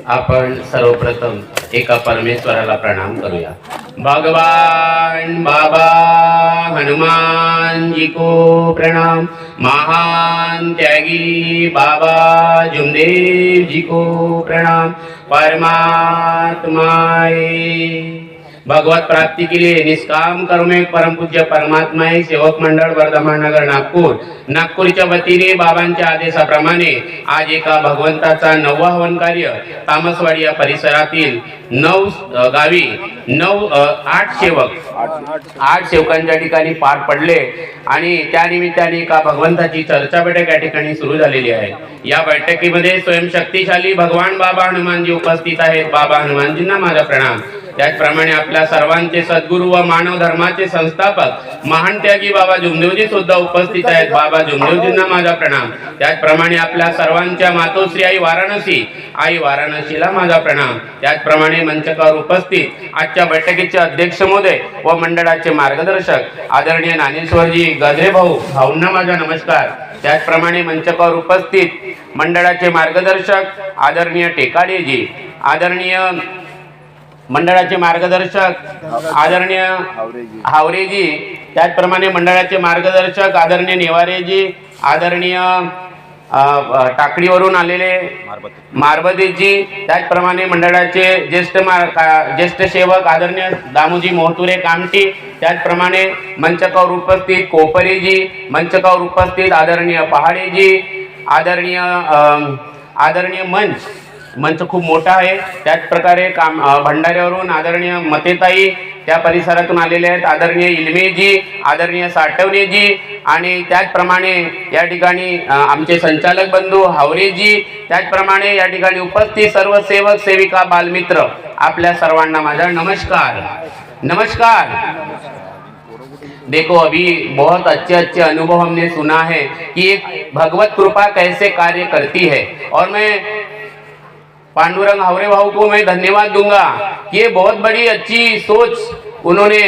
आपण सर्वप्रथम एका परमेश्वराला प्रणाम करूया। भगवान बाबा हनुमान जी को प्रणाम। महान त्यागी बाबा जुमदेव जी को प्रणाम। परमात्माए भगवत प्राप्ति के लिए निष्काम कर्म एक परम पूज्य परमात्मा सेवक मंडळ वर्धमान नगर नागपूरच्या वतीने बाबांच्या आदेशाप्रमाणे आज एका भगवंताचा 9वा हवन कार्य तामसवाडी या परिसरातील 9 गावी 8 सेवकांच्या ठिकाणी पार पडले आणि त्या निमित्ताने एका भगवंताची चर्चा बैठक या ठिकाणी सुरू झालेली आहे। या बैठकीमध्ये स्वयंशक्तिशाली भगवान बाबा हनुमानजी उपस्थित आहेत। बाबा हनुमानजींना माझा प्रणाम। त्याचप्रमाणे आपल्या सर्वांचे सद्गुरू व मानव धर्माचे संस्थापक महान त्यागी बाबा जुमदेवजी सुद्धा उपस्थित आहेत। बाबा जुमदेवजींना माझा प्रणाम। त्याचप्रमाणे आपल्या सर्वांच्या मातोश्री आई वाराणसीला माझा प्रणाम। त्याचप्रमाणे मंचकावर उपस्थित आजच्या बैठकीचे अध्यक्ष महोदय व मंडळाचे मार्गदर्शक आदरणीय ज्ञानेश्वरजी गजरे भाऊंना माझा नमस्कार। त्याचप्रमाणे मंचकावर उपस्थित मंडळाचे मार्गदर्शक आदरणीय टेकाडेजी, आदरणीय मंडळाचे मार्गदर्शक आदरणीय हावरेजी, त्याचप्रमाणे मंडळाचे मार्गदर्शक आदरणीय नेवारेजी, आदरणीय टाकडीवरून आलेले मारबतीजी, त्याचप्रमाणे मंडळाचे ज्येष्ठ सेवक आदरणीय दामोजी मोहतुरे कामठी, त्याचप्रमाणे मंचकावर उपस्थित कोपरेजी, मंचकावर उपस्थित आदरणीय पहाडेजी, आदरणीय मंच खूप मोठा आहे। त्याच प्रकारे भंडाऱ्यावरून आदरणीय मतेताई त्या परिसरातून आलेले आहेत, आदरणीय इल्मेजी, आदरणीय साठवणेजी आणि त्याचप्रमाणे या ठिकाणी आमचे संचालक बंधू हावरेजी, त्याचप्रमाणे या ठिकाणी उपस्थित सर्व सेवक सेविका बालमित्र आपल्या सर्वांना माझा नमस्कार। देखो अभी बहुत अच्छे अनुभव हमने सुना है कि एक भगवत कृपा कैसे कार्य करती है और मैं पांडुरंग हावरे भाऊ को मैं धन्यवाद दूंगा कि ये बहुत बड़ी अच्छी सोच उन्होंने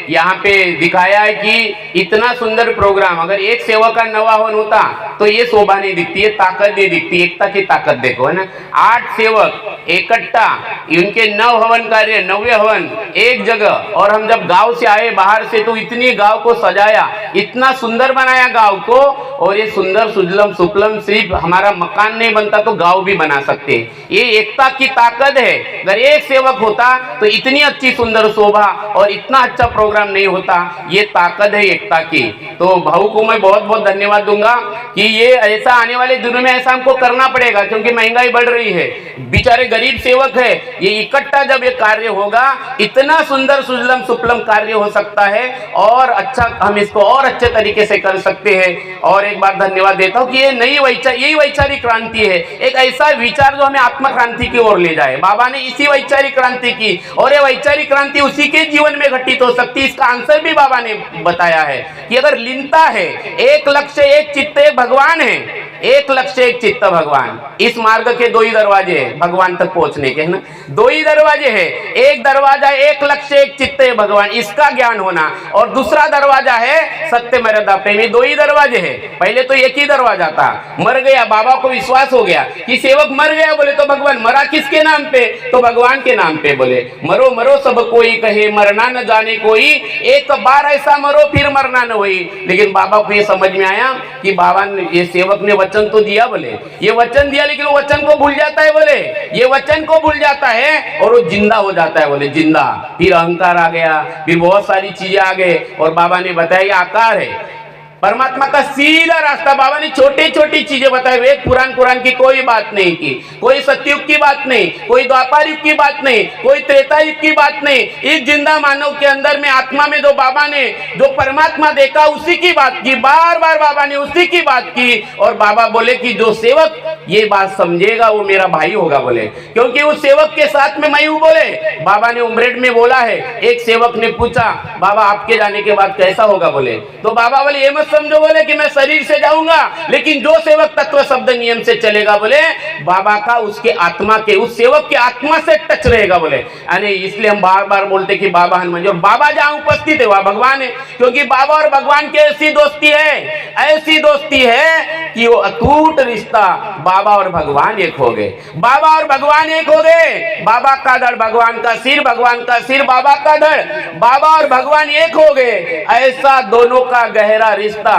यहाँ पे दिखाया है कि इतना सुंदर प्रोग्राम अगर एक सेवक का 9वां हवन होता तो ये शोभा नहीं दिखती, ये ताकत नहीं दिखती। एकता की ताकत देखो है ना। 8 सेवक इकट्ठा, इनके 9 हवन कार्य 9वें हवन एक जगह, और हम जब गांव से आए बाहर से तो इतनी गांव को सजाया, इतना सुंदर बनाया गांव को। और ये सुंदर सुजलम सुफलम सिर्फ हमारा मकान नहीं बनता तो गांव भी बना सकते। ये एकता की ताकत है। अगर एक सेवक होता तो इतनी अच्छी सुंदर शोभा और इतना अच्छा प्रोग्राम नहीं होता। ये ताकत है एकता की। तो भाऊ को मैं बहुत बहुत धन्यवाद दूंगा कि ये ऐसा आने वाले दिनों में ऐसा हमको करना पड़ेगा, क्योंकि महंगाई बढ़ रही है, बेचारे गरीब सेवक है। ये इकट्ठा जब ये कार्य होगा इतना सुंदर सुजलम सुफलम कार्य हो सकता है और अच्छा हम इसको और अच्छे तरीके से कर सकते हैं। और एक बार धन्यवाद देता हूँ कि ये यही वैचारिक क्रांति है, एक ऐसा विचार जो हमें आत्म क्रांति की ओर ले जाए। बाबा ने इसी वैचारिक क्रांति की, और ये वैचारिक क्रांति उसी के जीवन में घटित हो सकती है। इसका आंसर भी बाबा ने बताया है कि अगर लीनता है, एक लक्ष्य एक चित्त एक भगवान है, एक लक्ष्य एक चित्त भगवान। इस मार्ग के 2 ही दरवाजे हैं भगवान तक पहुंचने के, है ना। 2 ही दरवाजे हैं, एक दरवाजा एक लक्ष्य एक चित्त है भगवान, इसका ज्ञान होना, और दूसरा दरवाजा है सत्य मर्यादा प्रेमी। 2 ही दरवाजे हैं। पहले तो एक ही दरवाजा था, मर गया, बाबा को विश्वास हो गया कि सेवक मर गया, बोले तो भगवान मरा किसके नाम पे, तो भगवान के नाम पे। बोले मरो मरो सब कोई कहे, मरना न जाने कोई, एक बार ऐसा मरो फिर मरना न होई। लेकिन बाबा को ये समझ में आया कि बाबा ने, ये सेवक ने वचन तो दिया, बोले ये वचन दिया, लेकिन वो वचन को भूल जाता है। बोले ये वचन को भूल जाता है और वो जिंदा हो जाता है। बोले जिंदा, फिर अहंकार आ गया, फिर बहुत सारी चीजें आ गए। और बाबा ने बताया ये आकार है परमात्मा का सीधा रास्ता। बाबा ने छोटी छोटी चीजें बताई, वेद पुराण की कोई बात नहीं की, कोई सतयुग की बात नहीं, कोई द्वापर युग की बात नहीं, कोई त्रेता युग की बात नहीं। इस जिंदा मानव के अंदर में आत्मा में जो बाबा ने जो परमात्मा देखा उसी की बात की, बार बार बाबा ने उसी की बात की। और बाबा बोले कि जो सेवक ये बात समझेगा वो मेरा भाई होगा बोले, क्योंकि उस सेवक के साथ में मैं हूँ बोले। बाबा ने उमरेड में बोला है, एक सेवक ने पूछा बाबा आपके जाने के बाद कैसा होगा बोले, तो बाबा बोले ये मत समझो बोले कि मैं शरीर से जाऊंगा, लेकिन जो सेवक तत्व शब्द नियम से चलेगा बोले बाबा का उसके आत्मा के, उस सेवक के आत्मा से टच रहेगा बोले। यानी इसलिए हम बार बार बोलते कि बाबा हनुमान जी, और बाबा जहां उपस्थित है वहां भगवान है, क्योंकि बाबा और भगवान की ऐसी दोस्ती है, ऐसी दोस्ती है कि वो अटूट रिश्ता, बाबा और भगवान एक हो गए, बाबा और भगवान एक हो गए। बाबा का धड़ भगवान का सिर, भगवान का सिर बाबा का धड़, बाबा और भगवान एक हो गए। ऐसा दोनों का गहरा रिश्ता।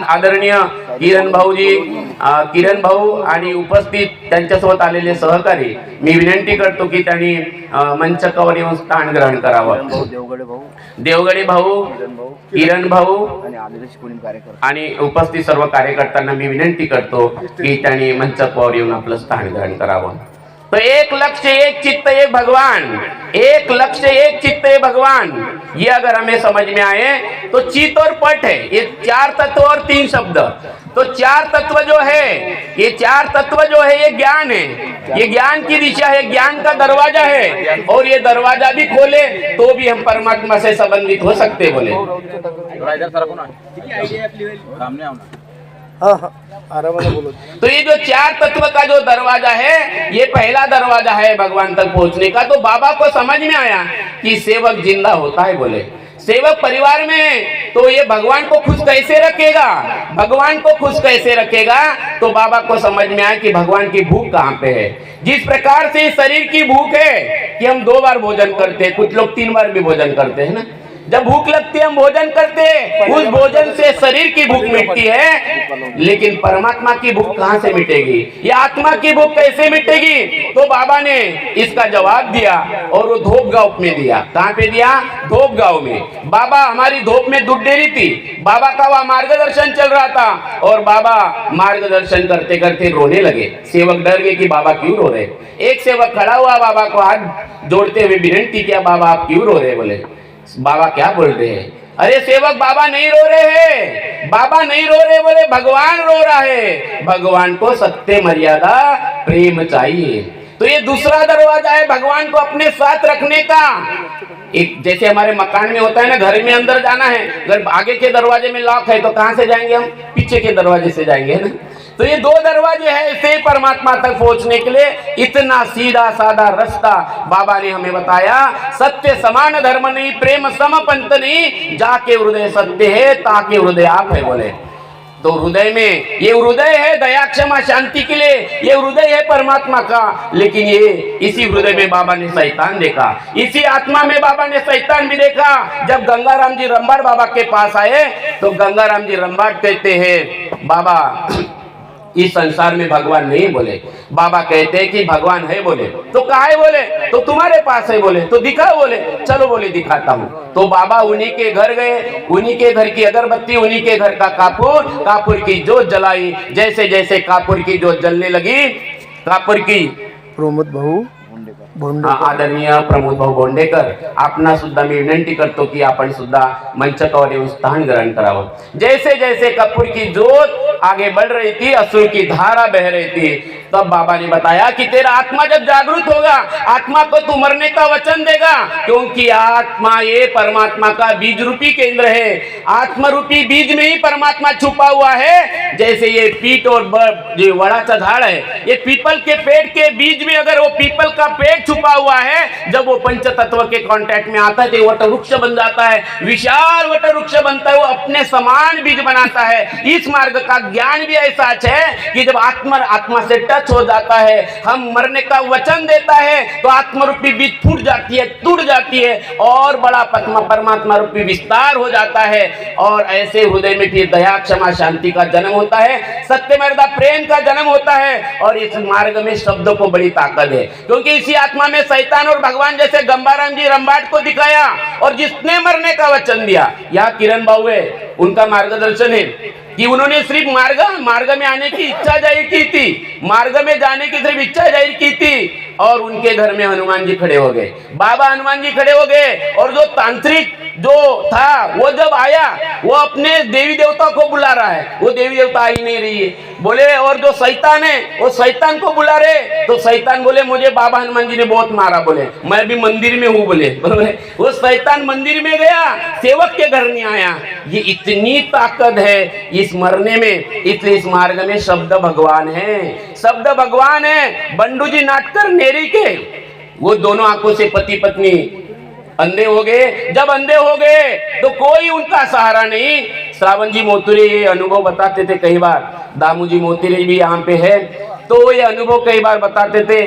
आदरणीय किरण भाऊजी, किरण भाऊ आणि उपस्थित त्यांच्यासोबत आलेले सहकारी, मी विनंती करतो की त्यांनी मंचकावर येऊन स्थान ग्रहण करावं। देवगडे भाऊ, किरण भाऊ आणि उपस्थित सर्व कार्यकर्त्यांना मी विनंती करतो की त्यांनी मंचकावर येऊन आपलं स्थान ग्रहण करावं। तो एक लक्ष्य एक चित्त एक भगवान, एक लक्ष्य एक चित्त एक भगवान, ये अगर हमें समझ में आए तो चित और पट है, ये चार तत्व और तीन शब्द। तो चार तत्व जो है, ये चार तत्व जो है ये ज्ञान है, ये ज्ञान की दिशा है, ज्ञान का दरवाजा है, और ये दरवाजा भी खोले तो भी हम परमात्मा से संबंधित हो सकते बोले। तो ये जो चार तत्व का जो दरवाजा है, ये पहला दरवाजा है भगवान तक पहुंचने का। तो बाबा को समझ में आया कि सेवक जिंदा होता है बोले, सेवक परिवार में है तो ये भगवान को खुश कैसे रखेगा, भगवान को खुश कैसे रखेगा। तो बाबा को समझ में आया कि भगवान की भूख कहाँ पे है। जिस प्रकार से शरीर की भूख है कि हम 2 बार भोजन करते हैं, कुछ लोग 3 बार भी भोजन करते हैं ना, जब भूख लगती है हम भोजन करते हैं, उस भोजन से शरीर की भूख मिटती है, लेकिन परमात्मा की भूख कहां से मिटेगी, ये आत्मा की भूख कैसे मिटेगी। तो बाबा ने इसका जवाब दिया और वो धोप गांव में दिया। कहां पे दिया? धोप गांव में। बाबा हमारी धोप में दूध डेरी थी, बाबा का वहां मार्गदर्शन चल रहा था, और बाबा मार्गदर्शन करते करते रोने लगे। सेवक डर गए कि बाबा क्यों रो रहे। एक सेवक खड़ा हुआ, बाबा को हाथ जोड़ते हुए विनती किया, बाबा आप क्यों रो रहे। बोले बाबा क्या बोल रहे हैं? अरे सेवक बाबा नहीं रो रहे हैं, बाबा नहीं रो रहे, बोले भगवान रो रहा है। भगवान को सत्य मर्यादा प्रेम चाहिए। तो ये दूसरा दरवाजा है भगवान को अपने साथ रखने का। एक जैसे हमारे मकान में होता है ना, घर में अंदर जाना है, अगर आगे के दरवाजे में लॉक है तो कहां से जाएंगे हम? पीछे के दरवाजे से जाएंगे ना। तो ये 2 दरवाजे हैं इसे परमात्मा तक पहुंचने के लिए। इतना सीधा साधा रास्ता बाबा ने हमें बताया। सत्य समान धर्म नहीं, प्रेम सम पंथ नहीं, जाके हृदय सत्य है ताके हृदय आप है बोले। तो हृदय में ये हृदय है दया क्षमा शांति के लिए, ये हृदय है परमात्मा का। लेकिन ये इसी हृदय में बाबा ने शैतान देखा, इसी आत्मा में बाबा ने शैतान भी देखा। जब गंगाराम जी रंबाड़ बाबा के पास आए तो गंगाराम जी रंबाड़ कहते हैं बाबा इस संसार में भगवान नहीं बोले। बाबा कहते हैं कि भगवान है बोले। तो कहा है बोले? तो तुम्हारे पास है बोले। तो दिखा बोले। चलो बोले दिखाता हूँ। तो बाबा उन्हीं के घर गए, उन्हीं के घर की अगरबत्ती, उन्हीं के घर का कापुर की जोत जलाई। जैसे जैसे कापुर की जोत जलने लगी, कापुर की प्रमोद भाऊ आदरणीय प्रमोद भाऊ बोंडेकर आपणा सुद्धा मी विनंती करतो की आपण सुद्धा मंचकावर येऊन स्थान ग्रहण करावं। जैसे जैसे कपूर की जोत आगे बढ़ रही थी, असुर की धारा बह रही थी, तब बाबा ने बताया कि तेरा आत्मा जब जागृत होगा, आत्मा को तू मरने का वचन देगा, क्योंकि आत्मा ये परमात्मा का बीज रूपी केंद्र है। आत्मा रूपी बीज में ही परमात्मा छुपा हुआ है। जैसे ये पीट और जो वड़ाचा झाड़ है, ये पीपल के पेड़ के बीज में अगर वो पीपल का पेड़ छुपा हुआ है, जब वो पंच तत्व के कांटेक्ट में आता है तो वट वृक्ष बन जाता है, विशाल वट वृक्ष बनता है, वो अपने समान बीज बनाता है। इस मार्ग का ज्ञान भी ऐसा है कि जब आत्मा से टच हो जाता है, हम मरने का वचन देता है, तो आत्मा रूपी बीज फूट जाती है, टूट जाती है, और बड़ा परमात्मा रूपी विस्तार हो जाता है। और ऐसे हृदय में फिर दया क्षमा शांति का जन्म होता है, सत्य मर्यादा प्रेम का जन्म होता है। और इस मार्ग में शब्दों को बड़ी ताकत है, क्योंकि इसी आत्मा में शैतान और भगवान जैसे गंगाराम जी रंबाट को दिखाया, और जिसने मरने का वचन दिया, यहाँ किरण बाबू है, उनका मार्गदर्शन है कि उन्होंने सिर्फ मार्ग में आने की इच्छा जाहिर की थी, मार्ग में जाने की सिर्फ इच्छा जाहिर की थी, और उनके घर में हनुमान जी खड़े हो गए। बाबा हनुमान जी खड़े हो गए और जो तांत्रिक जो था वो जब आया, वो अपने देवी देवता को बुला रहा है, वो देवी देवता आ ही नहीं रही है बोले। और जो शैतान है वो शैतान को बुला रहे, तो शैतान बोले मुझे बाबा हनुमान जी ने बहुत मारा, बोले मैं भी मंदिर में हूँ, बोले वो शैतान मंदिर में गया, सेवक के घर नहीं आया। ये इतनी ताकत है इस मरने में, इसलिए इस मार्ग में शब्द भगवान है, शब्द भगवान है। बंडू जी नाटकर नेरी के वो दोनों आंखों से पति पत्नी अंधे हो गए। जब अंधे हो गए तो कोई उनका सहारा नहीं। श्रावण जी मोतुरे ये अनुभव बताते थे कई बार, दामू जी मोतुरे भी यहाँ पे है, तो ये अनुभव कई बार बताते थे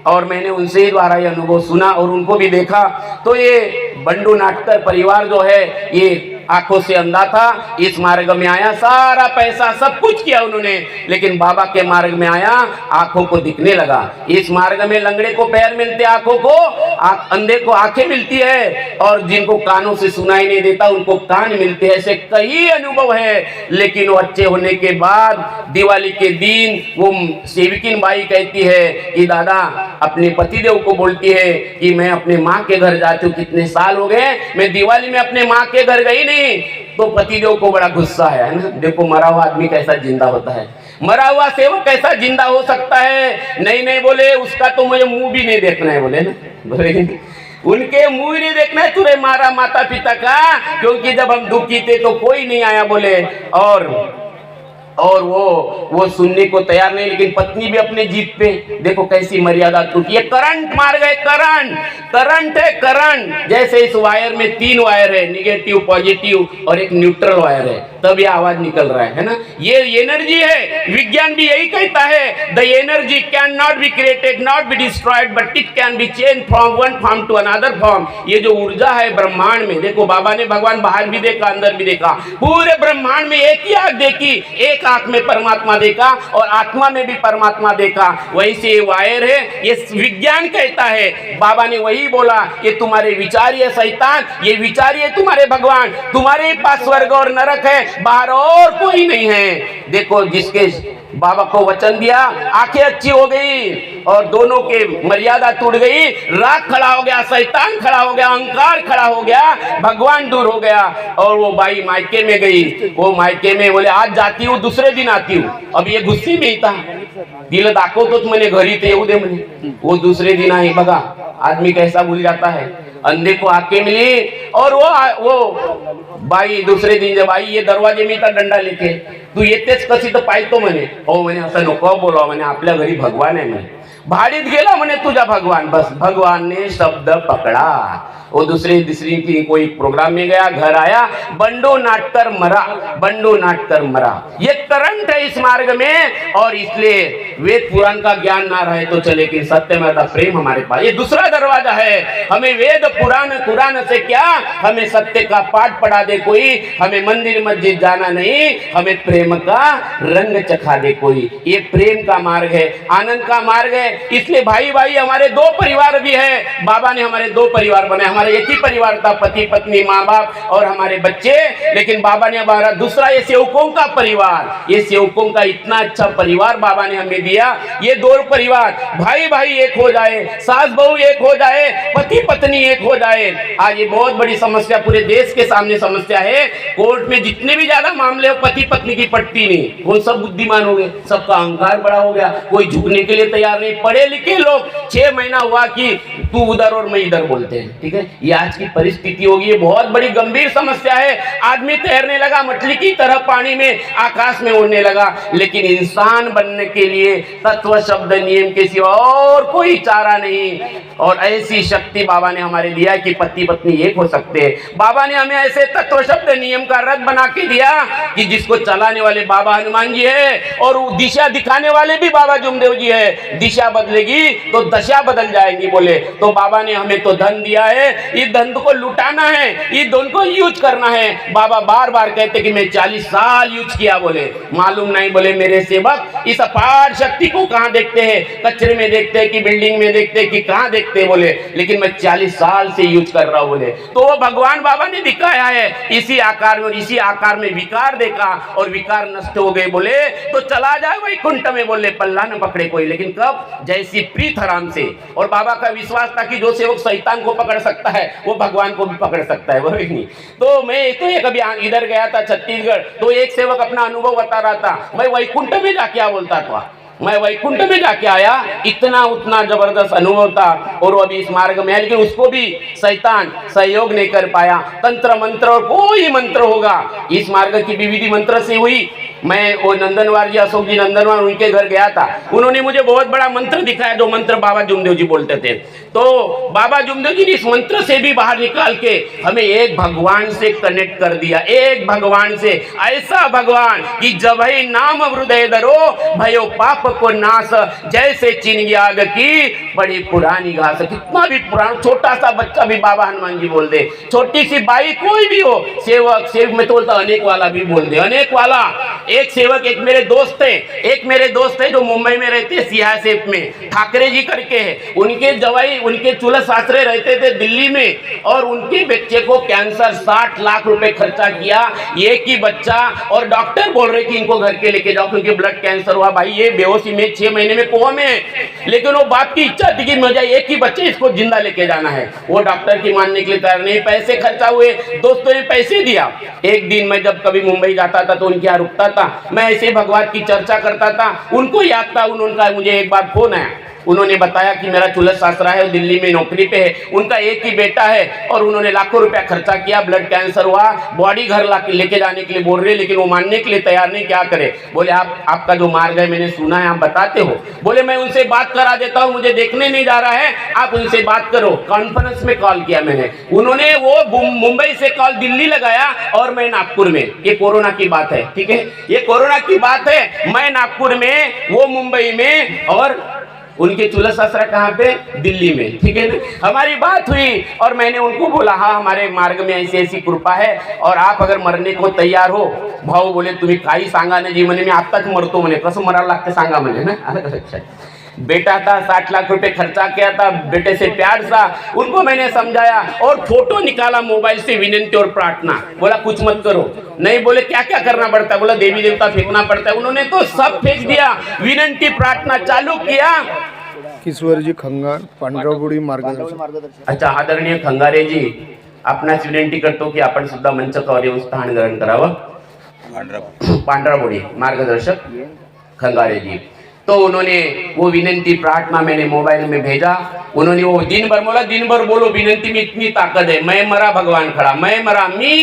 और मैंने उनसे ही द्वारा ये अनुभव सुना और उनको भी देखा। तो ये बंडू नाटकर परिवार जो है ये आंखों से अंधा था, इस मार्ग में आया, सारा पैसा सब कुछ किया उन्होंने, लेकिन बाबा के मार्ग में आया, आंखों को दिखने लगा। इस मार्ग में लंगड़े को पैर मिलते, आंखों को, अंधे को आंखें मिलती है, और जिनको कानों से सुनाई नहीं देता उनको कान मिलते हैं। ऐसे कई अनुभव है। लेकिन वो अच्छे होने के बाद दिवाली के दिन वो सेविकिन बाई कहती है कि दादा अपने पतिदेव को बोलती है कि मैं अपने माँ के घर जाती हूँ, कितने साल हो गए मैं दिवाली में अपने माँ के घर गई नहीं। तो पतिदेव को बड़ा गुस्सा है ना, देखो मरा हुआ आदमी कैसा जिंदा होता है, मरा हुआ सेवक कैसा जिंदा हो सकता है। नहीं नहीं बोले उसका तो मुझे मुंह भी नहीं देखना है, बोले ना, बोले उनके मुंह ही नहीं देखना है तुरे मारा माता पिता का, क्योंकि जब हम दुखी थे तो कोई नहीं आया, बोले। और वो सुनने को तैयार नहीं, लेकिन पत्नी भी अपने जीत पे, देखो कैसी मर्यादा टूटी। ये करंट मार गए, करंट है, करंट। जैसे इस वायर में 3 वायर है, निगेटिव पॉजिटिव और एक न्यूट्रल वायर है, तब ये आवाज निकल रहा है ना, ये एनर्जी है। विज्ञान भी यही कहता है, the energy cannot be created, not be destroyed, but it can be change from one form to another form. ये जो ऊर्जा है ब्रह्मांड में, देखो बाबा ने भगवान बाहर भी देखा, अंदर भी देखा, पूरे ब्रह्मांड में एक ही आंख देखी, एक आंख में परमात्मा देखा और आत्मा में भी परमात्मा देखा। वैसे ये वायर है, ये विज्ञान कहता है। बाबा ने वही बोला, ये तुम्हारे विचार है शैतान, ये विचार है तुम्हारे भगवान, तुम्हारे ही पास स्वर्ग और नरक है, बाहर और कोई नहीं है। देखो जिसके बाबा को वचन दिया, आंखें अच्छी हो गई और दोनों के मर्यादा टूट गई, राग खड़ा हो गया, शैतान खड़ा हो गया, अहंकार खड़ा हो गया, भगवान दूर हो गया। और वो बाई मायके में गई, वो मायके में बोले आज जाती हूँ, दूसरे दिन आती हूँ। अब ये गुस्से में ही था, दिल दाखवतोच म्हणे घरी ते येऊ दे म्हणे। वो दूसरे दिन आई, बघा आदमी कैसा भूल जाता है। अंधे को आंखें मिली और वो बाई दूसरे दिन जब आई, ये दरवाजे में था डंडा लेके, तू येतेच कशी तर पाहतो म्हणे। हो म्हणे असं नको बोलावं म्हणे, आपल्या घरी भगवान आहे म्हणे, भाडीत गेला म्हणे तुझा भगवान। बस भगवान ने शब्द पकड़ा। वो दूसरी की कोई प्रोग्राम में गया, घर आया, बंडो नाटकर मरा, बंडो नाटकर मरा। ये करंट है इस मार्ग में, और इसलिए वेद पुराण का ज्ञान ना रहे तो चले कि सत्य में प्रेम हमारे पास, ये दूसरा दरवाजा है। हमें वेद पुराण कुरान से क्या, हमें सत्य का पाठ पढ़ा दे कोई, हमें मंदिर मस्जिद जाना नहीं, हमें प्रेम का रंग चखा दे कोई। ये प्रेम का मार्ग है, आनंद का मार्ग है। इसलिए भाई भाई हमारे 2 परिवार भी है। बाबा ने हमारे 2 परिवार बनाए, हमारा एक ही परिवार था, पति पत्नी माँ बाप और हमारे बच्चे। लेकिन बाबा ने हमारा दूसरा ये सेवकों का परिवार, ये सेवकों का इतना अच्छा परिवार बाबा ने हमें दिया। ये 2 परिवार, भाई भाई एक हो जाए, सास बहू एक हो जाए, पति पत्नी एक हो जाए। आज ये बहुत बड़ी समस्या पूरे देश के सामने समस्या है। कोर्ट में जितने भी ज्यादा मामले हो, पति पत्नी की पट्टी नहीं, वो सब बुद्धिमान हो गए, सबका अहंकार बड़ा हो गया, कोई झुकने के लिए तैयार नहीं। पढ़े लिखे लोग 6 महीना हुआ कि तू उधर और मैं इधर बोलते हैं, ठीक है। ये आज की परिस्थिति होगी, ये बहुत बड़ी गंभीर समस्या है। आदमी तैरने लगा मछली की तरह पानी में, आकाश में उड़ने लगा, लेकिन इंसान बनने के लिए तत्व शब्द नियम के सिवा और कोई चारा नहीं। और ऐसी शक्ति बाबा ने हमारे दिया कि पति पत्नी एक हो सकते हैं। बाबा ने हमें ऐसे तत्व शब्द नियम का रथ बना के दिया कि जिसको चलाने वाले बाबा हनुमान जी है और दिशा दिखाने वाले भी बाबा जुमदेव जी है। दिशा बदलेगी तो दशा बदल जाएगी, बोले तो बाबा ने हमें तो धन दिया है, इस धन को लुटाना है, इस धन को यूज करना है। बाबा बार बार कहते कि मैं 40 साल यूज किया, बोले मालूम नहीं, बोले मेरे सेवक इस अपार शक्ति को कहाँ देखते हैं, कचरे में देखते हैं कि बिल्डिंग में देखते हैं कि कहाँ देखते हैं बोले, लेकिन मैं 40 साल से यूज कर रहा हूँ बोले। तो वो भगवान बाबा ने दिखाया है इसी आकार में, इसी आकार में विकार देखा और विकार नष्ट हो गए बोले तो चला जाए वैकुंठ में बोले, पल्ला न पकड़े कोई। लेकिन कब? जैसी प्रीत हराम से। और बाबा का विश्वास था कि जो सेवक शैतान को पकड़ सकता है वो भगवान को भी पकड़ सकता है, वही नहीं। तो मैं तो एक अभी इधर गया था छत्तीसगढ़, तो एक सेवक अपना अनुभव बता रहा था, मैं वैकुंठ में जाके क्या बोलता था, मैं वैकुंठ में जाके आया, इतना उतना जबरदस्त अनुभव था। और वो अभी इस मार्ग में है, लेकिन उसको भी शैतान सहयोग नहीं कर पाया। तंत्र मंत्र और कोई मंत्र होगा, इस मार्ग की विविधि मंत्र से हुई। मैं वो नंदनवार जी, अशोक जी नंदनवार, उनके घर गया था, उन्होंने मुझे बहुत बड़ा मंत्र दिखाया, जो मंत्र बाबा जुमदेव जी बोलते थे। तो बाबा जुमदेव जी ने इस मंत्र से भी बाहर निकाल के हमें एक भगवान से कनेक्ट कर दिया, एक भगवान से, ऐसा भगवान कि जब ही नाम हृदय धरो भयो पाप को नाश, जैसे चिन्ह आग की बड़ी पुरानी घास। कितना भी पुराना, छोटा सा बच्चा भी बाबा हनुमान जी बोल दे, छोटी सी बाई कोई भी हो, सेवक में तो बोलता अनेक वाला भी बोल दे, अनेक वाला। एक सेवक, एक मेरे दोस्त है जो मुंबई में रहते हैं, सियासेप में, ठाकरे जी करके है, उनके जवाई, उनके चूल्हा सासरे रहते थे दिल्ली में, और उनके बच्चे को कैंसर 60 लाख रुपए खर्चा किया, एक ही बच्चा, और डॉक्टर बोल रहे कि इनको घर के लेके जाओ क्योंकि ब्लड कैंसर हुआ। भाई ये बेहोशी में 6 महीने में कोमा में, लेकिन वो बाप की इच्छा थी कि मुझे एक ही बच्चे इसको जिंदा लेके जाना है। वो डॉक्टर की मानने के लिए तैयार नहीं, पैसे खर्चा हुए, दोस्तों ने पैसे दिया। एक दिन मैं जब कभी मुंबई जाता था तो उनके यहाँ रुकता था, मैं ऐसे भगवान की चर्चा करता था, उनको याद था, उनका मुझे एक बार फोन आया, उन्होंने बताया कि मेरा चूल्हा सासरा है, दिल्ली में नौकरी पे है, उनका एक ही बेटा है और उन्होंने लाखों रुपया खर्चा किया, ब्लड कैंसर हुआ, बॉडी घर लेके जाने के लिए बोल रहे, लेकिन वो मानने के लिए तैयार नहीं, क्या करे। बोले आपका जो मार्ग है मैंने सुना है, आप बताते हो। बोले मैं उनसे बात करा देता हूँ, मुझे देखने नहीं जा रहा है, आप उनसे बात करो। कॉन्फ्रेंस में कॉल किया मैंने, उन्होंने वो मुंबई से कॉल दिल्ली लगाया और मैं नागपुर में, ये कोरोना की बात है, ठीक है, ये कोरोना की बात है, मैं नागपुर में, वो मुंबई में, और उनके चूल्हा ससुरा कहाँ पे, दिल्ली में, ठीक है ना। हमारी बात हुई और मैंने उनको बोला हाँ हमारे मार्ग में ऐसी ऐसी कृपा है और आप अगर मरने को तैयार हो। भाऊ बोले तुम्ही काही सांगा ना जी, म्हणे मी आत्ताच मरतो, म्हणे कसं मरायला लागते सांगा, म्हणे ना। अच्छा, बेटा था, 60 लाख रुपए खर्चा किया था, बेटे से प्यार था, उनको मैंने समझाया और फोटो निकाला मोबाइल से, विनंती और प्रार्थना, बोला कुछ मत करो। नहीं, बोले क्या क्या करना पड़ता है, बोला देवी देवता फेंकना पड़ता है, उन्होंने तो सब फेंक दिया, विनंती प्रार्थना चालू किया। किशोरजी खंगार, पांढराबोडी मार्गदर्शक। अच्छा, आदरणीय खंगारे जी, आपणास विनंती करतो की आपण सुद्धा मंचावर येऊन स्थान ग्रहण करावं। पांढराबोडी मार्गदर्शक खंगारे जी, तो उन्होंने वो विनंती प्रार्थना मैंने मोबाइल में भेजा, उन्होंने वो दिन भर बोला, दिन भर बोलो विनंती में इतनी ताकत है, मैं मरा भगवान खड़ा, मैं मरा, मी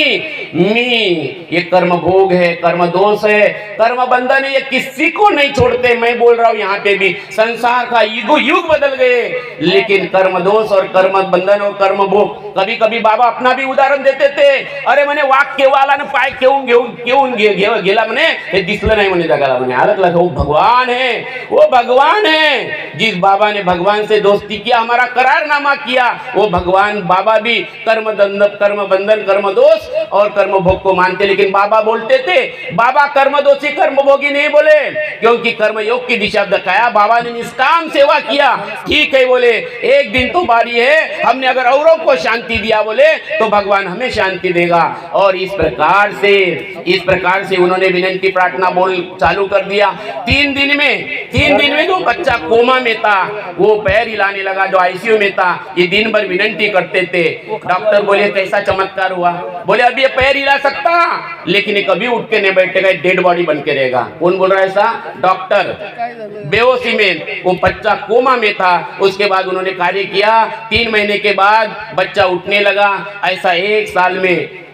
ये कर्म भोग है, कर्म दोष है, कर्म बंधन है, ये किसी को नहीं छोड़ते। मैं बोल रहा हूँ यहाँ पे भी संसार का युग बदल गए, लेकिन कर्म दोष और कर्म बंधन और कर्म भोग, कभी कभी बाबा अपना भी उदाहरण देते थे, अरे म्हणे वाघ केव्हा पाय घेऊन गेला म्हणे, हे दिसलं नाही म्हणे जगाला, म्हणे अलग लगा, वो भगवान है, वो भगवान है। जिस बाबा ने भगवान से दोस्ती किया, हमारा करारनामा किया, वो भगवान बाबा भी कर्म बंधन कर्म दोष और कर्म भोग को मानते, लेकिन बाबा बोलते थे, बाबा कर्म दोषी कर्म भोगी नहीं बोले, क्योंकि कर्म योग की दिशा दिखाया, बाबा ने निष्काम सेवा किया। ठीक है बोले, एक दिन तो बारी है, हमने अगर औरों को शांति दिया बोले तो भगवान हमें शांति देगा। और इस प्रकार से उन्होंने विनंती प्रार्थना बोल चालू कर दिया। 3 दिन में जो बच्चा कोमा में था, वो पैर हिलाने लगा, जो आईसीयू में था, ये दिन भर विनंती करते थे। डॉक्टर बोले कैसा चमत्कार हुआ, बोले अभी ये पैर हिला सकता, लेकिन ये कभी उठ के नहीं बैठेगा, डेड बॉडी बन के रहेगा। कौन बोल रहा है ऐसा? डॉक्टर। बेहोशी में वो बच्चा कोमा में था, उसके बाद उन्होंने कार्य किया, 3 महीने के बाद बच्चा उठने लगा। ऐसा 1 साल में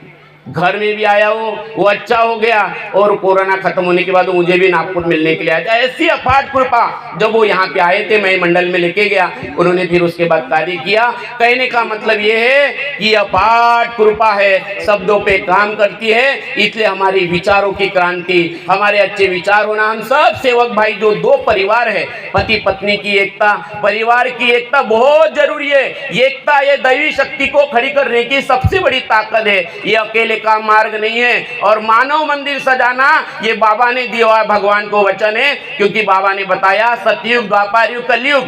घर में भी आया वो अच्छा हो गया, और कोरोना खत्म होने के बाद वो मुझे भी नागपुर मिलने के लिए आया। ऐसी अपार कृपा, जब वो यहाँ पे आए थे मैं मंडल में लेके गया, उन्होंने फिर उसके बाद कार्य किया। कहने का मतलब ये है कि अपार कृपा है, शब्दों पे काम करती है, इसलिए हमारी विचारों की क्रांति, हमारे अच्छे विचार होना, हम सब सेवक भाई जो 2 परिवार है, पति पत्नी की एकता, परिवार की एकता बहुत जरूरी है। एकता ये दैवी शक्ति को खड़ी करने की सबसे बड़ी ताकत है। ये अकेले अकेले का मार्ग नहीं है। और मानव मंदिर सजाना ये बाबा ने दिया हुआ भगवान को वचन है, क्योंकि बाबा ने बताया सतयुग, द्वापर युग, कलयुग,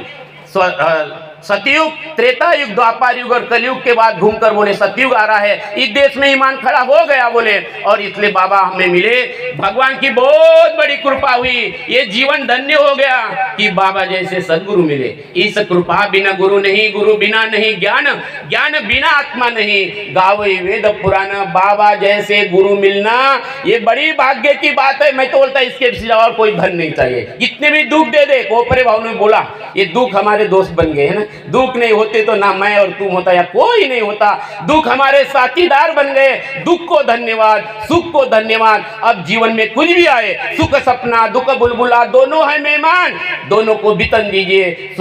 सतयुग, त्रेता युग, द्वापर युग और कलयुग के बाद घूमकर बोले सतयुग आ रहा है। इस देश में ईमान खड़ा हो गया बोले, और इसलिए बाबा हमें मिले, भगवान की बहुत बड़ी कृपा हुई, ये जीवन धन्य हो गया कि बाबा जैसे सदगुरु मिले। इस कृपा बिना गुरु नहीं, गुरु बिना नहीं ज्ञान, ज्ञान बिना आत्मा नहीं, गावे वेद पुराण, बाबा जैसे गुरु मिलना ये बड़ी भाग्य की बात है। मैं तो बोलता इसके सिवा कोई धन नहीं चाहिए। जितने भी दुख दे दे, कोपरे भाव ने बोला ये दुख हमारे दोस्त बन गए है ना, दुख नहीं होते तो ना मैं और तुम होता या कोई नहीं होता, दुख हमारे साथीदार बन गए। दुख को धन्यवाद, सुख को धन्यवाद। अब जीवन में कुछ भी आए, सुख सपना, दुख बुलबुला, दोनों है मेहमान, दोनों को वितन दीजिए।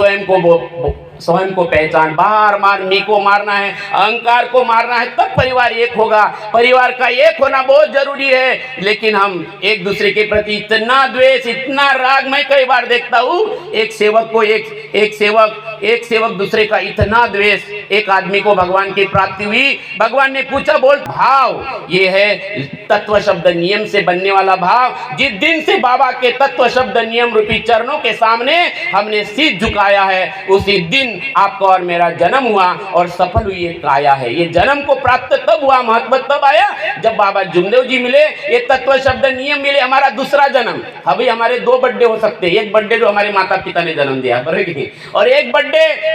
स्वयं को पहचान, बार बार मी को मारना है, अहंकार को मारना है, तब परिवार एक होगा। परिवार का एक होना बहुत जरूरी है, लेकिन हम एक दूसरे के प्रति इतना द्वेष, इतना राग, मैं कई बार देखता हूँ एक सेवक को एक सेवक दूसरे का इतना द्वेष। एक आदमी को भगवान की प्राप्ति हुई, भगवान ने पूछा, बोल भाव, ये है तत्व शब्द नियम से बनने वाला भाव। जिस दिन से बाबा के तत्व शब्द नियम रूपी चरणों के सामने हमने सिर झुकाया है, उसी दिन आपका और मेरा जन्म हुआ और सफल हुई एक काया है। ये जन्म को प्राप्त तब हुआ, महत्व तब आया जब बाबा जुमदेव जी मिले, ये तत्व शब्द नियम मिले, हमारा दूसरा जन्म। अभी हमारे दो बर्थडे हो सकते हैं, एक बर्थडे जो हमारे माता पिता ने जन्म दिया, और एक बर्थडे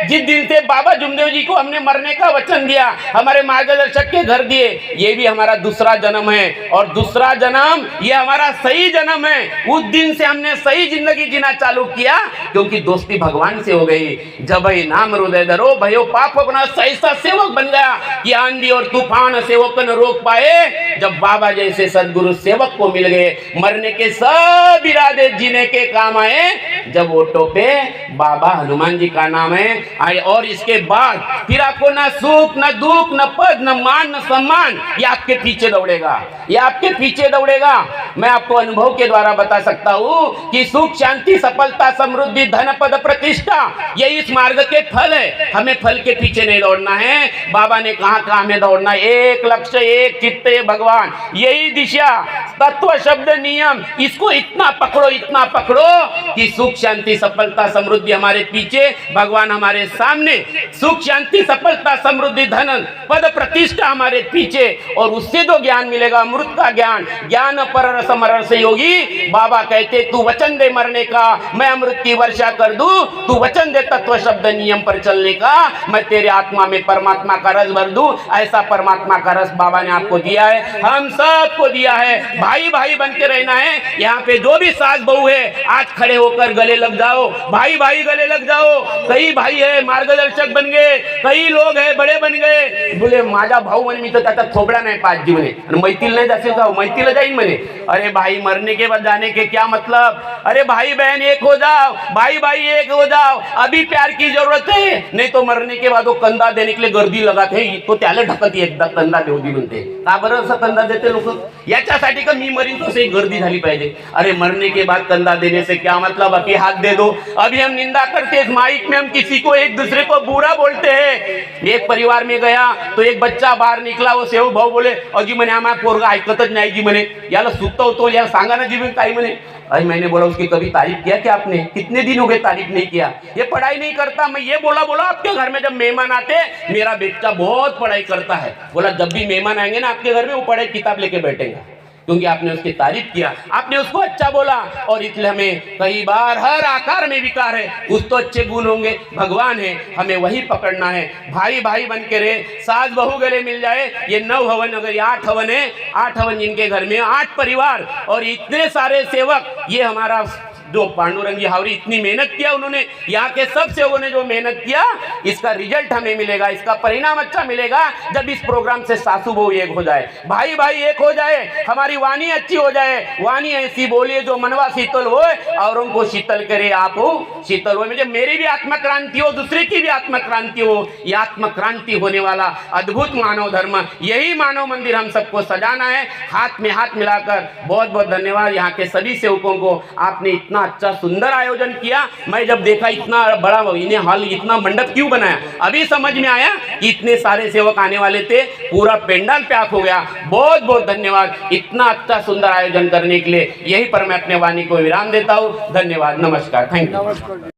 जिस दिन से बाबा जुमदेव जी को हमने मरने का वचन दिया, हमारे मार्गदर्शक के घर दिए, ये भी हमारा दूसरा जन्म है। और दूसरा जन्म ये हमारा सही जन्म है। उस दिन से हमने सही जिंदगी जीना चालू किया, क्योंकि दोस्ती भगवान से हो गई। जब नाम हृदय धरो भयो पाप अपना, ऐसा सेवक बन गया कि आंधी और तूफान सेवक न रोक पाए। जब बाबा जैसे सदगुरु सेवक को मिल गए, मरने के सब इरादे जीने के काम आए। जब ऑटो पे बाबा हनुमान जी का नाम है, और इसके बाद फिर आपको ना सुख, ना दुख, ना पद, ना मान, ना सम्मान, ये आपके पीछे दौड़ेगा, ये आपके पीछे दौड़ेगा। मैं आपको अनुभव के द्वारा बता सकता हूँ कि सुख, शांति, सफलता, समृद्धि, धन, पद, प्रतिष्ठा, ये इस मार्ग के फल है। हमें फल के पीछे नहीं दौड़ना है। बाबा ने कहा हमें दौड़ना, एक लक्ष्य, एक चित्त, भगवान, यही दिशा, तत्व शब्द नियम, इसको इतना पकड़ो, इतना पकड़ो कि सुख, शांति, सफलता, समृद्धि हमारे पीछे, भगवान हमारे सामने। सुख, शांति, सफलता, समृद्धि, धन, पद, प्रतिष्ठा हमारे पीछे, और उससे जो ज्ञान मिलेगा, अमृत का ज्ञान, ज्ञान पर रस मरण से योगी। बाबा कहते तू वचन दे मरने का, मैं अमृत की वर्षा कर दूं, तू वचन दे तत्व शब्द नियम पर चलने का, मैं तेरे आत्मा में परमात्मा का रस भर दूं। ऐसा परमात्मा का रस बाबा ने आपको दिया है, हम सबको दिया है। भाई भाई बन के रहना है। यहाँ पे जो भी सास बहू है, आज खड़े होकर गले लग जाओ, भाई भाई गले लग जाओ। कई भाई है मार्गदर्शक बन गए, कई लोग है बड़े बन गए, बोले माझा भाऊ म्हणे मी तर त्याचा थोबडा नाही पाहिजे म्हणे, आणि मैत्रीला नाही जाशील का, मैत्रीला जाईन म्हणे। अरे भाई मरने के बाद जाने के क्या मतलब, अरे भाई बहन एक हो जाओ, भाई भाई एक हो जाओ, अभी प्यार की जरूरत है, नहीं तो मरने के बाद वो कंधा देने के लिए गर्दी लगाते हैं, तो त्याला ढकलती एकदा कंधा देऊ दी म्हणते। का बरं असं कंधा देते लोक, याच्यासाठी का मी मरीन तो सही गर्दी झाली पाहिजे। अरे मरने के बाद कंधा देने से क्या मतलब, अभी हाथ दे दो। अभी हम निंदा करते हैं माइक में, हम किसी को एक दूसरे को बुरा बोलते हैं। एक परिवार में गया तो एक बच्चा बाहर निकला, वो सेव भाऊ बोले अजी म्हणे आम्हाला पोरगा ऐकतच नाही जी म्हणे, याला सुत्ता होतो, याला सांगा ना जी म्हणे काही म्हणे। अरे मैंने बोला उसकी कभी तारीफ किया क्या आपने, कितने दिन हो गए तारीफ नहीं किया, ये पढ़ाई नहीं करता। मैं ये बोला आपके घर में जब मेहमान आते, मेरा बेटा बहुत पढ़ाई करता है, बोला जब भी मेहमान आएंगे ना आपके घर में, वो पढ़ाई किताब लेके बैठेगा, क्योंकि आपने उसकी तारीफ किया, आपने उसको अच्छा बोला। और इसलिए हमें कई बार हर आकार में विकार है, कुछ तो अच्छे गुण होंगे, भगवान है, हमें वही पकड़ना है। भाई भाई बन के रहे, सास बहू गले मिल जाए। ये 9 हवन, अगर ये 8 हवन है, 8 हवन जिनके घर में 8 परिवार और इतने सारे सेवक, ये हमारा जो पांडुरंगी हावरी इतनी मेहनत किया उन्होंने, यहाँ के सब सेवकों ने जो मेहनत किया, इसका रिजल्ट हमें मिलेगा, इसका परिणाम अच्छा मिलेगा जब इस प्रोग्राम से सासू बहू एक हो जाए, भाई भाई एक हो जाए, हमारी वाणी अच्छी हो जाए। वाणी ऐसी बोलिए जो मनवा शीतल हो और उनको शीतल करे, आप हो शीतल हो, मुझे मेरी भी आत्मक्रांति हो, दूसरे की भी आत्मक्रांति हो। ये आत्मक्रांति होने वाला अद्भुत मानव धर्म, यही मानव मंदिर हम सबको सजाना है, हाथ में हाथ मिलाकर। बहुत बहुत धन्यवाद यहाँ के सभी सेवकों को, आपने इतना इतना अच्छा सुंदर आयोजन किया। मैं जब देखा इतना बड़ा इन्हें हॉल, इतना मंडप क्यों बनाया, अभी समझ में आया कि इतने सारे सेवक आने वाले थे, पूरा पेंडाल पैक हो गया। बहुत बहुत धन्यवाद इतना अच्छा सुंदर आयोजन करने के लिए। यही पर मैं अपने वाणी को विराम देता हूँ। धन्यवाद, नमस्कार, थैंक यू। नमस्कार।